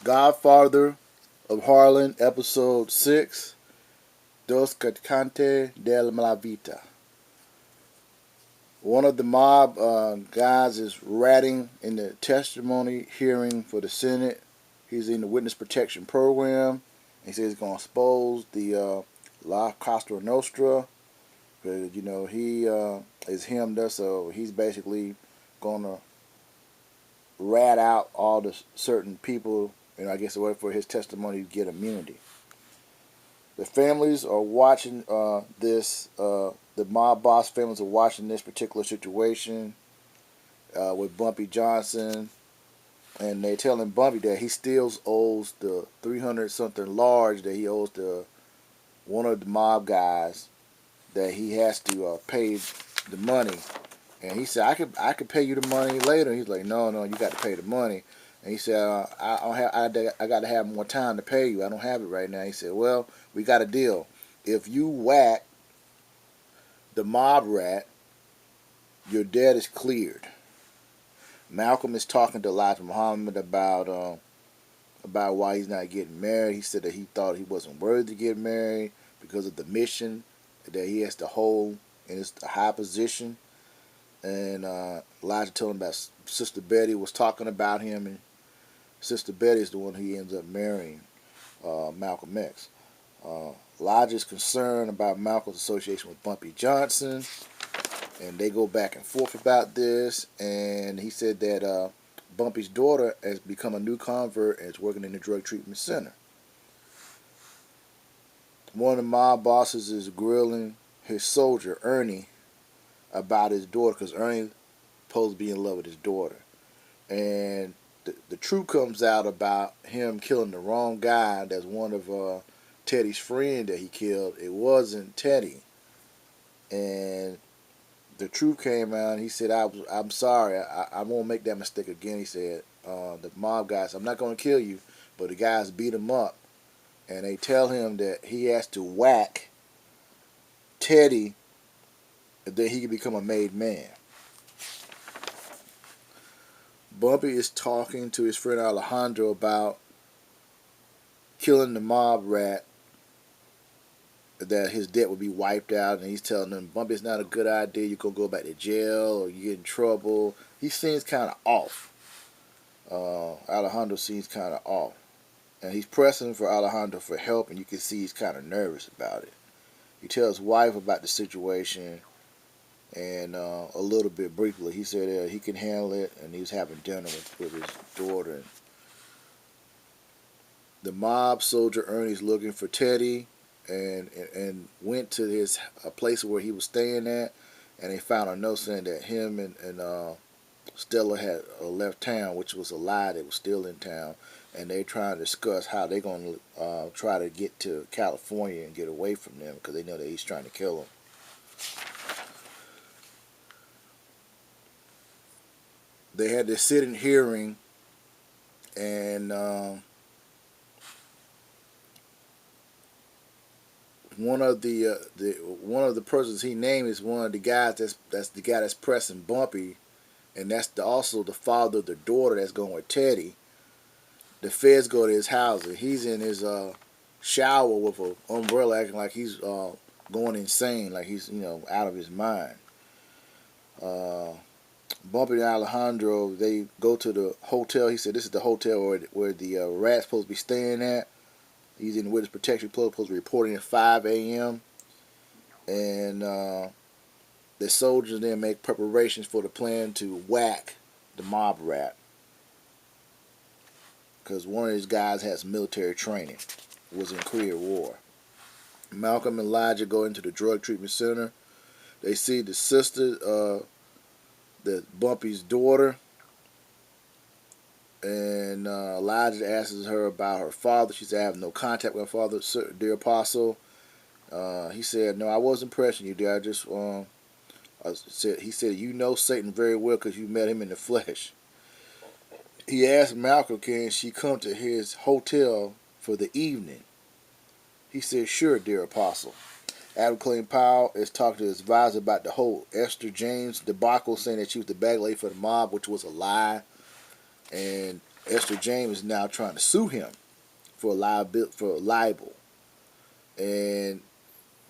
Godfather of Harlem, Episode 6, Dos Canto de Malavita. One of the mob guys is ratting in the testimony hearing for the Senate. He's in the witness protection program. He says he's going to expose the La Costa Nostra because he is hemmed up, so he's basically going to rat out all the certain people. I guess the way for his testimony to get immunity. The families are watching this. The mob boss families are watching this particular situation with Bumpy Johnson, and they're telling Bumpy that he still owes the 300 something large that he owes to one of the mob guys, that he has to pay the money. And he said, I could pay you the money later. He's like, no, you got to pay the money. And he said, I got to have more time to pay you. I don't have it right now. He said, well, we got a deal. If you whack the mob rat, your debt is cleared. Malcolm is talking to Elijah Muhammad about why he's not getting married. He said that he thought he wasn't worthy to get married because of the mission that he has to hold in his high position. And Elijah told him about Sister Betty was talking about him, and Sister Betty is the one he ends up marrying, Malcolm X. Elijah is concerned about Malcolm's association with Bumpy Johnson, and they go back and forth about this. And he said that Bumpy's daughter has become a new convert and is working in the drug treatment center. One of the mob bosses is grilling his soldier, Ernie, about his daughter, because Ernie's supposed to be in love with his daughter. And the truth comes out about him killing the wrong guy. That's one of Teddy's friend that he killed. It wasn't Teddy. And the truth came out, and he said, I'm sorry, I won't make that mistake again. He said, the mob guys, I'm not going to kill you, but the guys beat him up. And they tell him that he has to whack Teddy, that he can become a made man. Bumpy is talking to his friend Alejandro about killing the mob rat, that his debt would be wiped out, and he's telling them, Bumpy, it's not a good idea, you're going to go back to jail or you get in trouble. He seems kind of off. Alejandro seems kind of off. And he's pressing for Alejandro for help, and you can see he's kind of nervous about it. He tells his wife about the situation, and a little bit briefly, he said he can handle it, and he was having dinner with his daughter. And the mob soldier Ernie's looking for Teddy, and went to his a place where he was staying at, and they found a note saying that him and Stella had left town, which was a lie. They were still in town, and they trying to discuss how they're going to try to get to California and get away from them, because they know that he's trying to kill them. They had this sitting hearing, and one of the persons he named is one of the guys that's the guy that's pressing Bumpy, and that's also the father of the daughter that's going with Teddy. The feds go to his house, and he's in his shower with an umbrella, acting like he's going insane, like he's out of his mind. Bumpy and Alejandro, they go to the hotel. He said this is the hotel where the rat's supposed to be staying at. He's in the witness protection club, supposed to be reporting at 5 a.m. And the soldiers then make preparations for the plan to whack the mob rat, because one of these guys has military training, was in Korea War. Malcolm and Elijah go into the drug treatment center. They see the sister, the Bumpy's daughter, and Elijah asks her about her father. She said, I have no contact with my father, dear apostle. He said, no, I wasn't pressing you, dear. I just he said, you know Satan very well because you met him in the flesh. He asked Malcolm, can she come to his hotel for the evening? He said, sure, dear apostle. Adam Clayton Powell is talking to his advisor about the whole Esther James debacle, saying that she was the bag lady for the mob, which was a lie. And Esther James is now trying to sue him for libel, and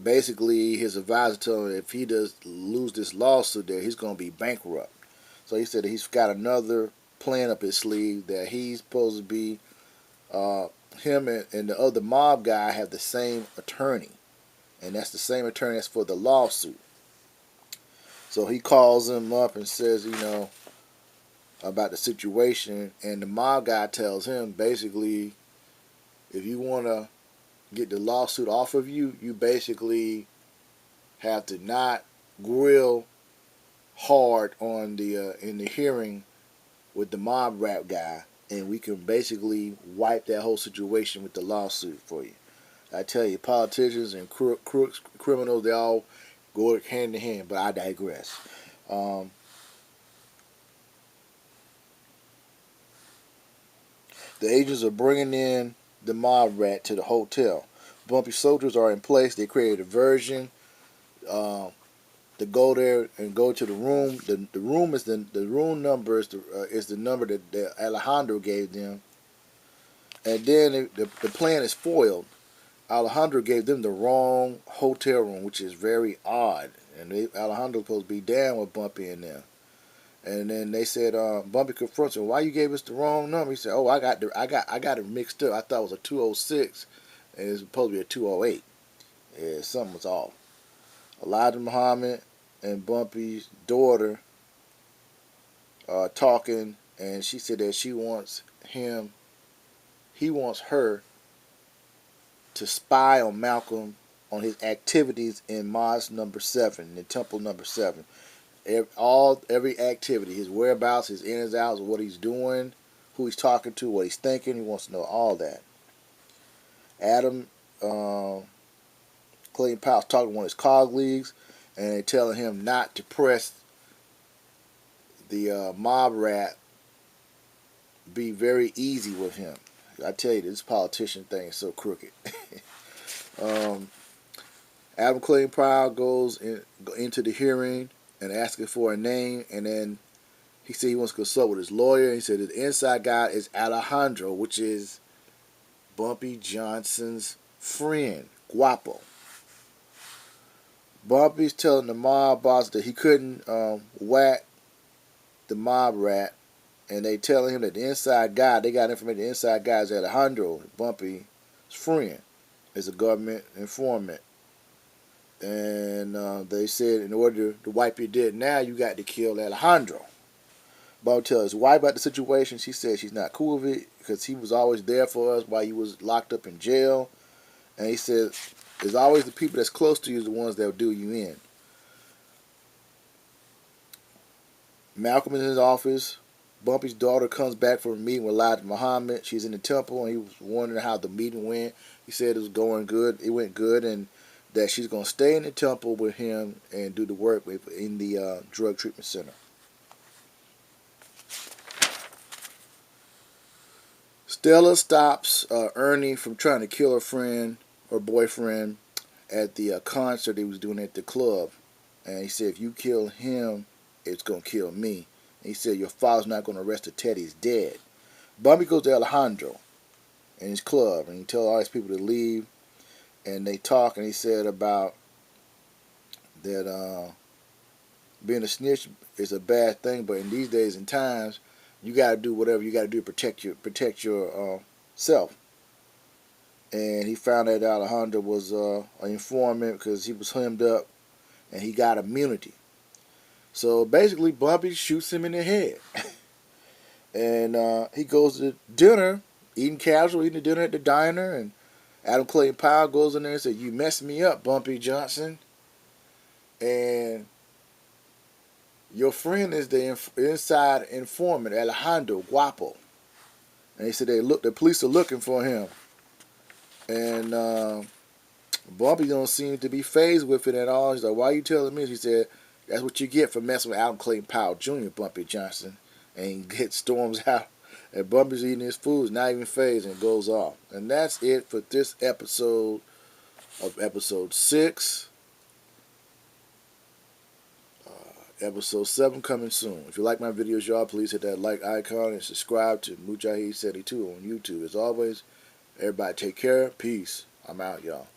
basically his advisor told him if he does lose this lawsuit, there he's going to be bankrupt. So he said that he's got another plan up his sleeve that he's supposed to be. Him and the other mob guy have the same attorney, and that's the same attorney that's for the lawsuit. So he calls him up and says, about the situation, and the mob guy tells him basically, if you want to get the lawsuit off of you, you basically have to not grill hard on the in the hearing with the mob rap guy, and we can basically wipe that whole situation with the lawsuit for you. I tell you, politicians and crooks, criminals, they all go hand in hand, but I digress. The agents are bringing in the mob rat to the hotel. Bumpy soldiers are in place. They created a version to go there and go to the room. The room is the room number is the number that Alejandro gave them. And then the plan is foiled. Alejandro gave them the wrong hotel room, which is very odd. And Alejandro's supposed to be down with Bumpy in there. And then they said, Bumpy confronts him, why you gave us the wrong number? He said, oh, I got it mixed up. I thought it was a 206, and it's supposed to be a 208. Yeah, something was off. Elijah Muhammad and Bumpy's daughter are talking, and she said that he wants her to spy on Malcolm on his activities in Mosque number 7, in Temple number 7. Every activity, his whereabouts, his ins and outs, what he's doing, who he's talking to, what he's thinking. He wants to know all that. Adam Clayton Powell's talking to one of his colleagues, and they're telling him not to press the mob rat. Be very easy with him. I tell you, this politician thing is so crooked. Adam Clayton Powell goes into the hearing and asking for a name, and then he said he wants to consult with his lawyer. He said the inside guy is Alejandro, which is Bumpy Johnson's friend, Guapo. Bumpy's telling the mob boss that he couldn't whack the mob rat, and they telling him that the inside guy, they got information, the inside guy is Alejandro, Bumpy's friend, is a government informant. And they said in order to wipe your dead now, you got to kill Alejandro. Bumpy tells his wife about the situation. She said she's not cool with it because he was always there for us while he was locked up in jail. And he said, there's always the people that's close to you, the ones that will do you in. Malcolm is in his office. Bumpy's daughter comes back from a meeting with Elijah Muhammad. She's in the temple, and he was wondering how the meeting went. He said it was going good. It went good, and that she's going to stay in the temple with him and do the work in the drug treatment center. Stella stops Ernie from trying to kill her boyfriend, at the concert he was doing at the club. And he said, if you kill him, it's going to kill me. And he said, your father's not going to arrest a Teddy, he's dead. Bumpy goes to Alejandro in his club, and he tells all these people to leave. And they talk, and he said about that being a snitch is a bad thing, but in these days and times, you got to do whatever you got to do to protect your self. And he found that Alejandro was an informant because he was hemmed up, and he got immunity. So basically, Bumpy shoots him in the head, and he goes to dinner, eating the dinner at the diner, and Adam Clayton Powell goes in there and says, you messed me up, Bumpy Johnson. And your friend is the inside informant, Alejandro Guapo. And he said the police are looking for him. And Bumpy don't seem to be fazed with it at all. He's like, why are you telling me? He said, that's what you get for messing with Adam Clayton Powell Jr., Bumpy Johnson. And he storms out. And Bumpy's eating his food, not even phased, and goes off. And that's it for this episode of episode 6. Episode 7 coming soon. If you like my videos, y'all, please hit that like icon and subscribe to Mujahid72 on YouTube. As always, everybody take care. Peace. I'm out, y'all.